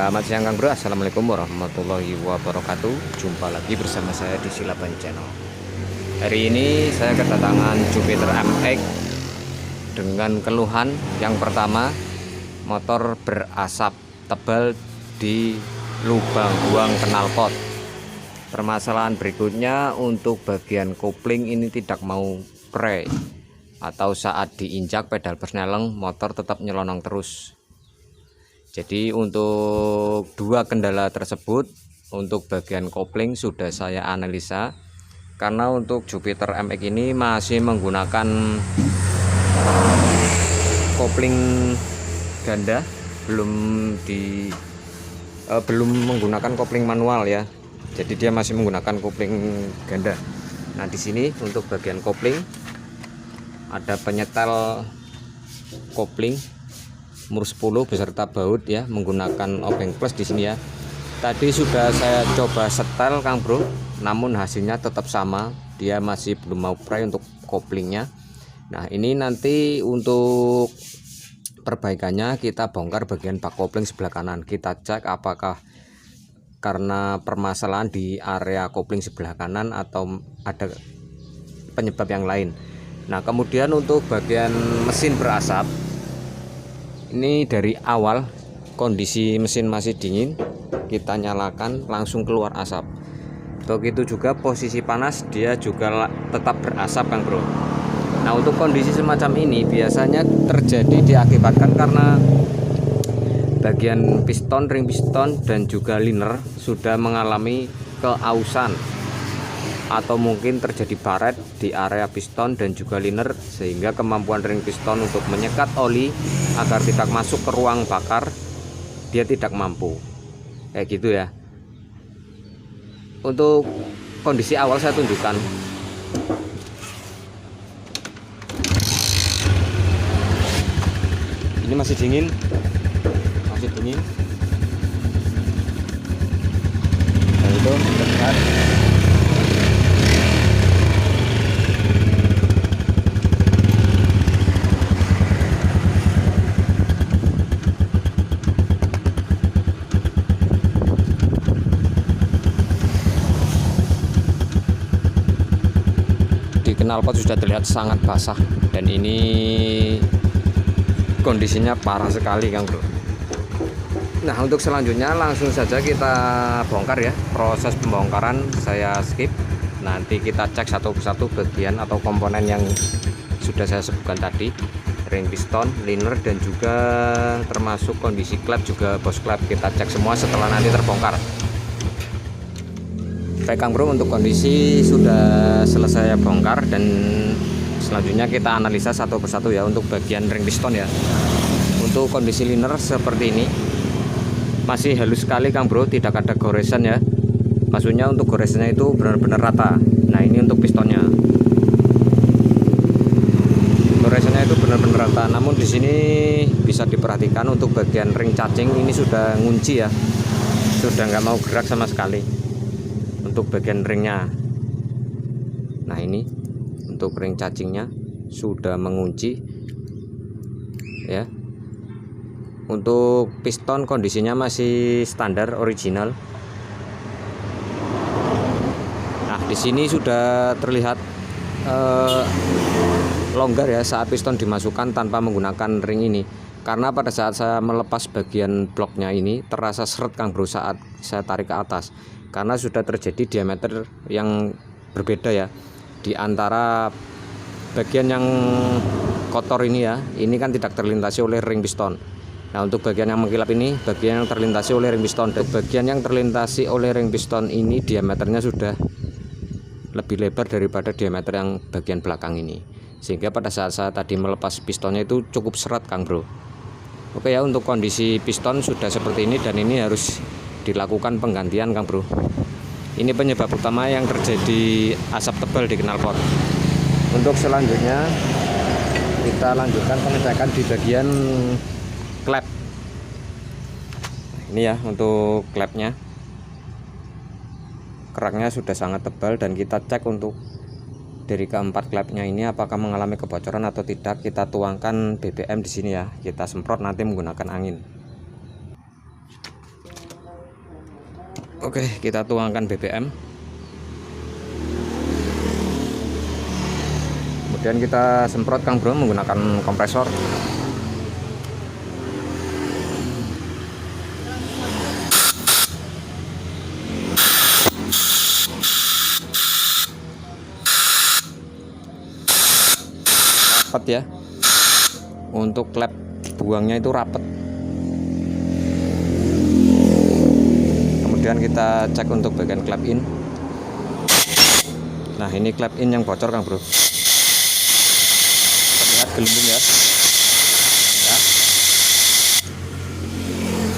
Selamat siang Kang Bro, Assalamualaikum warahmatullahi wabarakatuh. Jumpa lagi bersama saya di Silaban Channel. Hari ini saya kedatangan Jupiter MX dengan keluhan yang pertama, motor berasap tebal di lubang buang knalpot. Permasalahan berikutnya, untuk bagian kopling ini tidak mau pre, atau saat diinjak pedal persneleng motor tetap nyelonong terus. Jadi untuk dua kendala tersebut, untuk bagian kopling sudah saya analisa, karena untuk Jupiter MX ini masih menggunakan kopling ganda, belum menggunakan kopling manual ya. Jadi dia masih menggunakan kopling ganda. Nah, di sini untuk bagian kopling ada penyetel kopling Mur 10 beserta baut ya, menggunakan obeng plus di sini ya. Tadi sudah saya coba setel Kang Bro, namun hasilnya tetap sama, dia masih belum mau pry untuk koplingnya. Nah, ini nanti untuk perbaikannya kita bongkar bagian bak kopling sebelah kanan. Kita cek apakah karena permasalahan di area kopling sebelah kanan atau ada penyebab yang lain. Nah, kemudian untuk bagian mesin berasap, ini dari awal kondisi mesin masih dingin, kita nyalakan langsung keluar asap. Begitu juga posisi panas, dia juga tetap berasap Kang Bro. Nah, untuk kondisi semacam ini biasanya terjadi diakibatkan karena bagian piston, ring piston dan juga liner sudah mengalami keausan, atau mungkin terjadi baret di area piston dan juga liner, sehingga kemampuan ring piston untuk menyekat oli agar tidak masuk ke ruang bakar dia tidak mampu, kayak gitu ya. Untuk kondisi awal saya tunjukkan. Ini masih dingin, nah itu terlihat. Knalpot sudah terlihat sangat basah, dan ini kondisinya parah sekali Kang Bro. Nah, untuk selanjutnya langsung saja kita bongkar ya. Proses pembongkaran saya skip, nanti kita cek satu persatu bagian atau komponen yang sudah saya sebutkan tadi, ring piston, liner, dan juga termasuk kondisi klep juga bos klep. Kita cek semua setelah nanti terbongkar. Baik Kang Bro, untuk kondisi sudah selesai bongkar, dan selanjutnya kita analisa satu persatu ya. Untuk bagian ring piston ya, untuk kondisi liner seperti ini masih halus sekali Kang Bro, tidak ada goresan ya. Maksudnya untuk goresannya itu benar-benar rata. Nah, ini untuk pistonnya, goresannya itu benar-benar rata. Namun di sini bisa diperhatikan untuk bagian ring cacing ini sudah ngunci ya, sudah nggak mau gerak sama sekali untuk bagian ringnya. Nah, ini untuk ring cacingnya sudah mengunci ya. Untuk piston kondisinya masih standar original. Nah, di sini sudah terlihat longgar ya saat piston dimasukkan tanpa menggunakan ring ini, karena pada saat saya melepas bagian bloknya ini terasa seret Kang Bro saat saya tarik ke atas, karena sudah terjadi diameter yang berbeda ya di antara bagian yang kotor ini ya. Ini kan tidak terlintasi oleh ring piston. Nah, untuk bagian yang mengkilap ini bagian yang terlintasi oleh ring piston. Dan bagian yang terlintasi oleh ring piston ini diameternya sudah lebih lebar daripada diameter yang bagian belakang ini, sehingga pada saat saya tadi melepas pistonnya itu cukup seret Kang Bro. Oke ya, untuk kondisi piston sudah seperti ini, dan ini harus dilakukan penggantian Kang Bro. Ini penyebab utama yang terjadi asap tebal di knalpot. Untuk selanjutnya kita lanjutkan pengecekan di bagian klep. Ini ya, untuk klepnya, keraknya sudah sangat tebal, dan kita cek untuk dari keempat klepnya ini apakah mengalami kebocoran atau tidak. Kita tuangkan BBM di sini ya, kita semprot nanti menggunakan angin. Oke, kita tuangkan BBM. Kemudian kita semprot Kang Bro menggunakan kompresor. Rapat ya. Untuk klep buangnya itu rapat. Kemudian kita cek untuk bagian klep in. Nah, ini klep in yang bocor Kang Bro. Terlihat gelembung ya. Ya.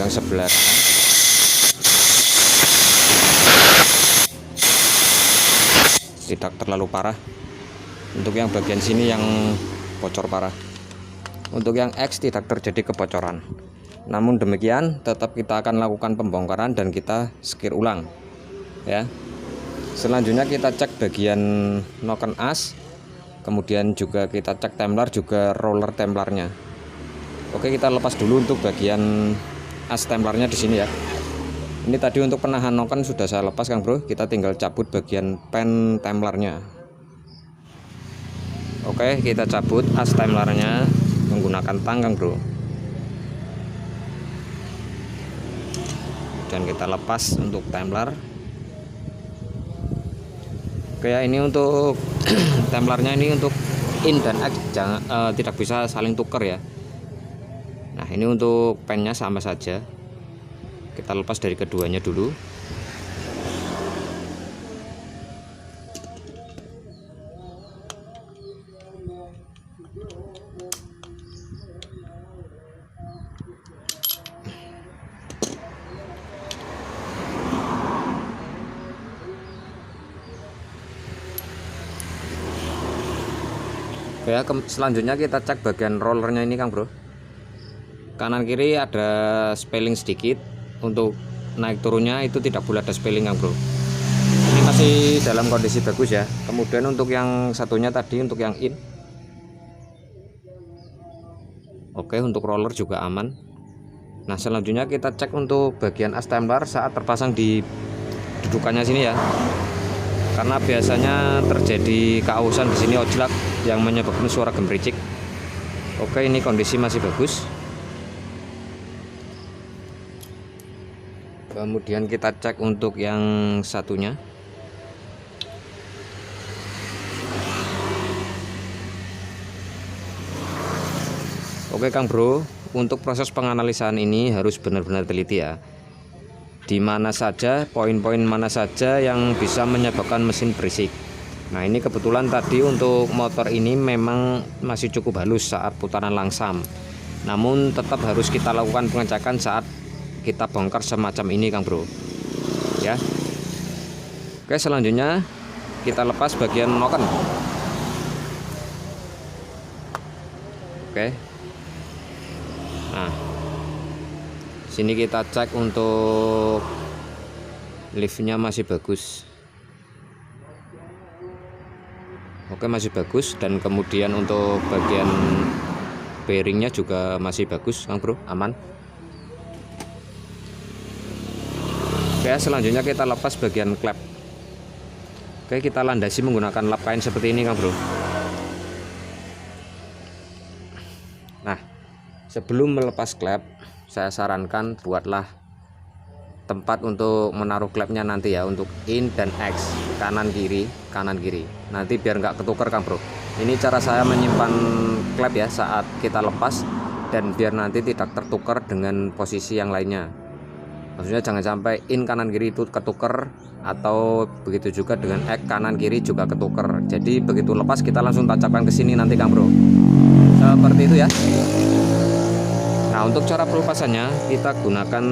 Yang sebelah kanan. Tidak terlalu parah. Untuk yang bagian sini yang bocor parah. Untuk yang X tidak terjadi kebocoran. Namun demikian tetap kita akan lakukan pembongkaran dan kita skir ulang ya. Selanjutnya kita cek bagian noken as, kemudian juga kita cek templar juga roller templarnya. Oke, kita lepas dulu untuk bagian as templarnya di sini ya. Ini tadi untuk penahan noken sudah saya lepas Kang Bro, kita tinggal cabut bagian pen templarnya. Oke, kita cabut as templarnya menggunakan tang Kang Bro. Dan kita lepas untuk templar. Oke ya, ini untuk templarnya ini untuk in dan X jangan, tidak bisa saling tuker ya. Nah, ini untuk pennya sama saja. Kita lepas dari keduanya dulu. Ya, selanjutnya kita cek bagian rollernya ini Kang Bro. Kanan kiri ada spelling sedikit. Untuk naik turunnya itu tidak boleh ada spelling Kang Bro. Ini masih dalam kondisi bagus ya. Kemudian untuk yang satunya tadi untuk yang in. Oke, untuk roller juga aman. Nah, selanjutnya kita cek untuk bagian as templar saat terpasang di dudukannya sini ya. Karena biasanya terjadi keausan di sini ojlak yang menyebabkan suara gemericik. Oke, ini kondisi masih bagus. Kemudian kita cek untuk yang satunya. Oke Kang Bro, untuk proses penganalisaan ini harus benar-benar teliti ya. Di mana saja, poin-poin mana saja yang bisa menyebabkan mesin berisik. Nah, ini kebetulan tadi untuk motor ini memang masih cukup halus saat putaran langsam. Namun tetap harus kita lakukan pengecekan saat kita bongkar semacam ini Kang Bro ya. Oke, selanjutnya kita lepas bagian noken. Oke, nah sini kita cek untuk liftnya masih bagus. Oke, masih bagus. Dan kemudian untuk bagian bearingnya juga masih bagus Kang Bro, aman. Oke, selanjutnya kita lepas bagian klep. Oke, kita landasi menggunakan lap kain seperti ini Kang Bro. Nah, sebelum melepas klep, saya sarankan buatlah tempat untuk menaruh klepnya nanti ya, untuk in dan X, kanan kiri. Nanti biar nggak ketuker Kang Bro. Ini cara saya menyimpan klep ya saat kita lepas, dan biar nanti tidak tertukar dengan posisi yang lainnya. Maksudnya jangan sampai in kanan kiri itu ketuker, atau begitu juga dengan X kanan kiri juga ketuker. Jadi begitu lepas kita langsung tancapkan ke sini nanti Kang Bro. Seperti itu ya. Nah, untuk cara pelepasannya kita gunakan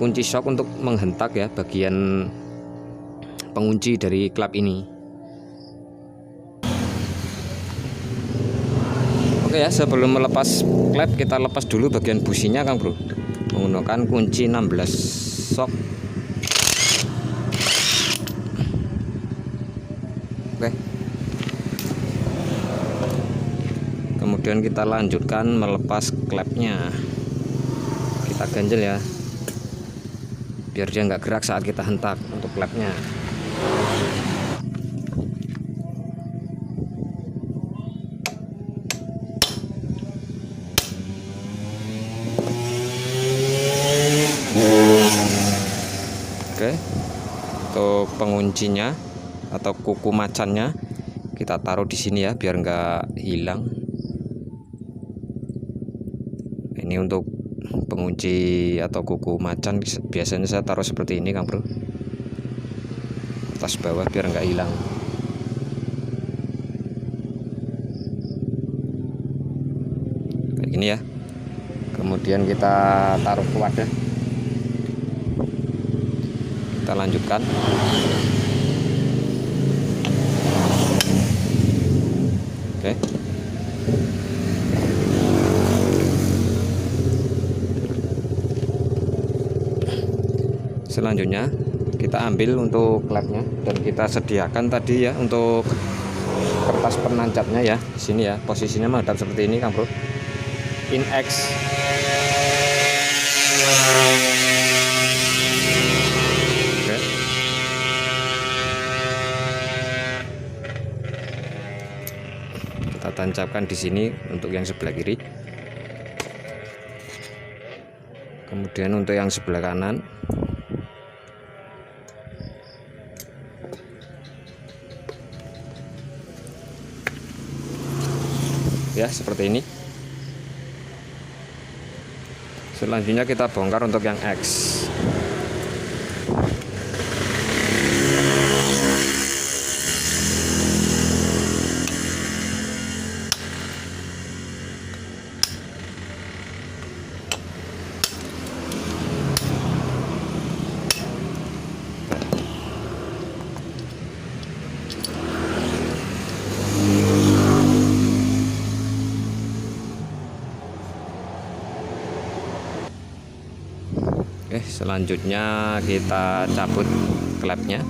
kunci shock untuk menghentak ya bagian pengunci dari klep ini. Oke ya, sebelum melepas klep kita lepas dulu bagian businya Kang Bro menggunakan kunci 16 shock. Oke, kemudian kita lanjutkan melepas klepnya. Kita ganjel ya biar dia nggak gerak saat kita hentak untuk klepnya. Oke, untuk penguncinya atau kuku macannya kita taruh di sini ya biar nggak hilang. Ini untuk pengunci atau kuku macan biasanya saya taruh seperti ini Kang Bro, atas bawah biar nggak hilang. Kayak gini ya. Kemudian kita taruh ke wadah. Kita lanjutkan. Oke. Selanjutnya kita ambil untuk klepnya dan kita sediakan tadi ya untuk kertas penancapnya ya. Di sini ya, posisinya menghadap seperti ini Kang Bro. In X. Oke. Kita tancapkan di sini untuk yang sebelah kiri. Kemudian untuk yang sebelah kanan. Ya, seperti ini. Selanjutnya kita bongkar untuk yang X. Oke, selanjutnya kita cabut klepnya.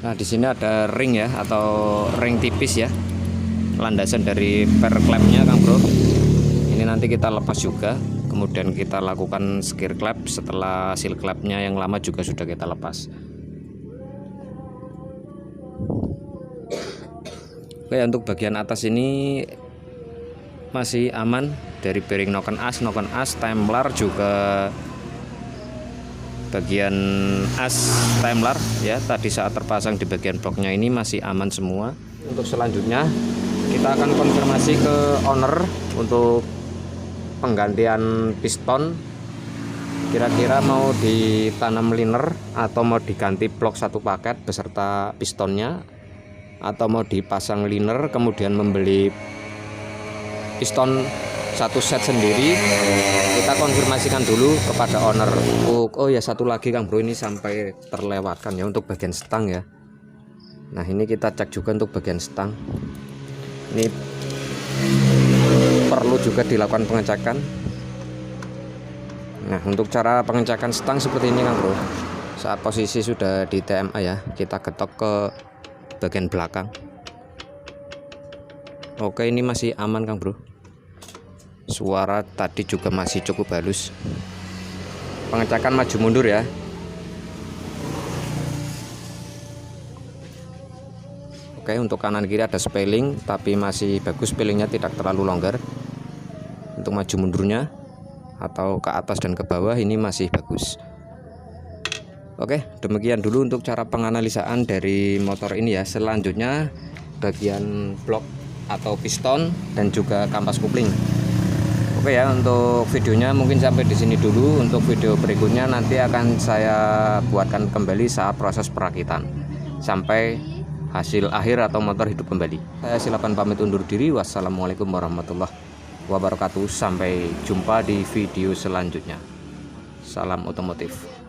Nah, di sini ada ring ya atau ring tipis ya, landasan dari per klepnya Kang Bro. Ini nanti kita lepas juga, kemudian kita lakukan skir klep setelah seal klepnya yang lama juga sudah kita lepas. Oke, untuk bagian atas ini masih aman dari bearing noken as, Templar juga. Bagian as Templar ya tadi saat terpasang di bagian bloknya ini masih aman semua. Untuk selanjutnya kita akan konfirmasi ke owner untuk penggantian piston, kira-kira mau ditanam liner atau mau diganti blok satu paket beserta pistonnya, atau mau dipasang liner kemudian membeli piston satu set sendiri. Kita konfirmasikan dulu kepada owner. Oh ya, satu lagi Kang Bro, ini sampai terlewatkan ya untuk bagian stang ya. Nah, ini kita cek juga untuk bagian stang. Ini perlu juga dilakukan pengecekan. Nah, untuk cara pengecekan stang seperti ini Kang Bro. Saat posisi sudah di TMA ya, kita ketok ke bagian belakang. Oke, ini masih aman Kang Bro. Suara tadi juga masih cukup halus. Pengecekan maju mundur ya. Oke, untuk kanan kiri ada spelling tapi masih bagus, spellingnya tidak terlalu longgar. Untuk maju mundurnya atau ke atas dan ke bawah ini masih bagus. Oke, demikian dulu untuk cara penganalisaan dari motor ini ya. Selanjutnya bagian blok atau piston dan juga kampas kupling. Oke ya, untuk videonya mungkin sampai di sini dulu. Untuk video berikutnya nanti akan saya buatkan kembali saat proses perakitan sampai hasil akhir atau motor hidup kembali. Saya silakan pamit undur diri. Wassalamualaikum warahmatullahi wabarakatuh. Sampai jumpa di video selanjutnya. Salam otomotif.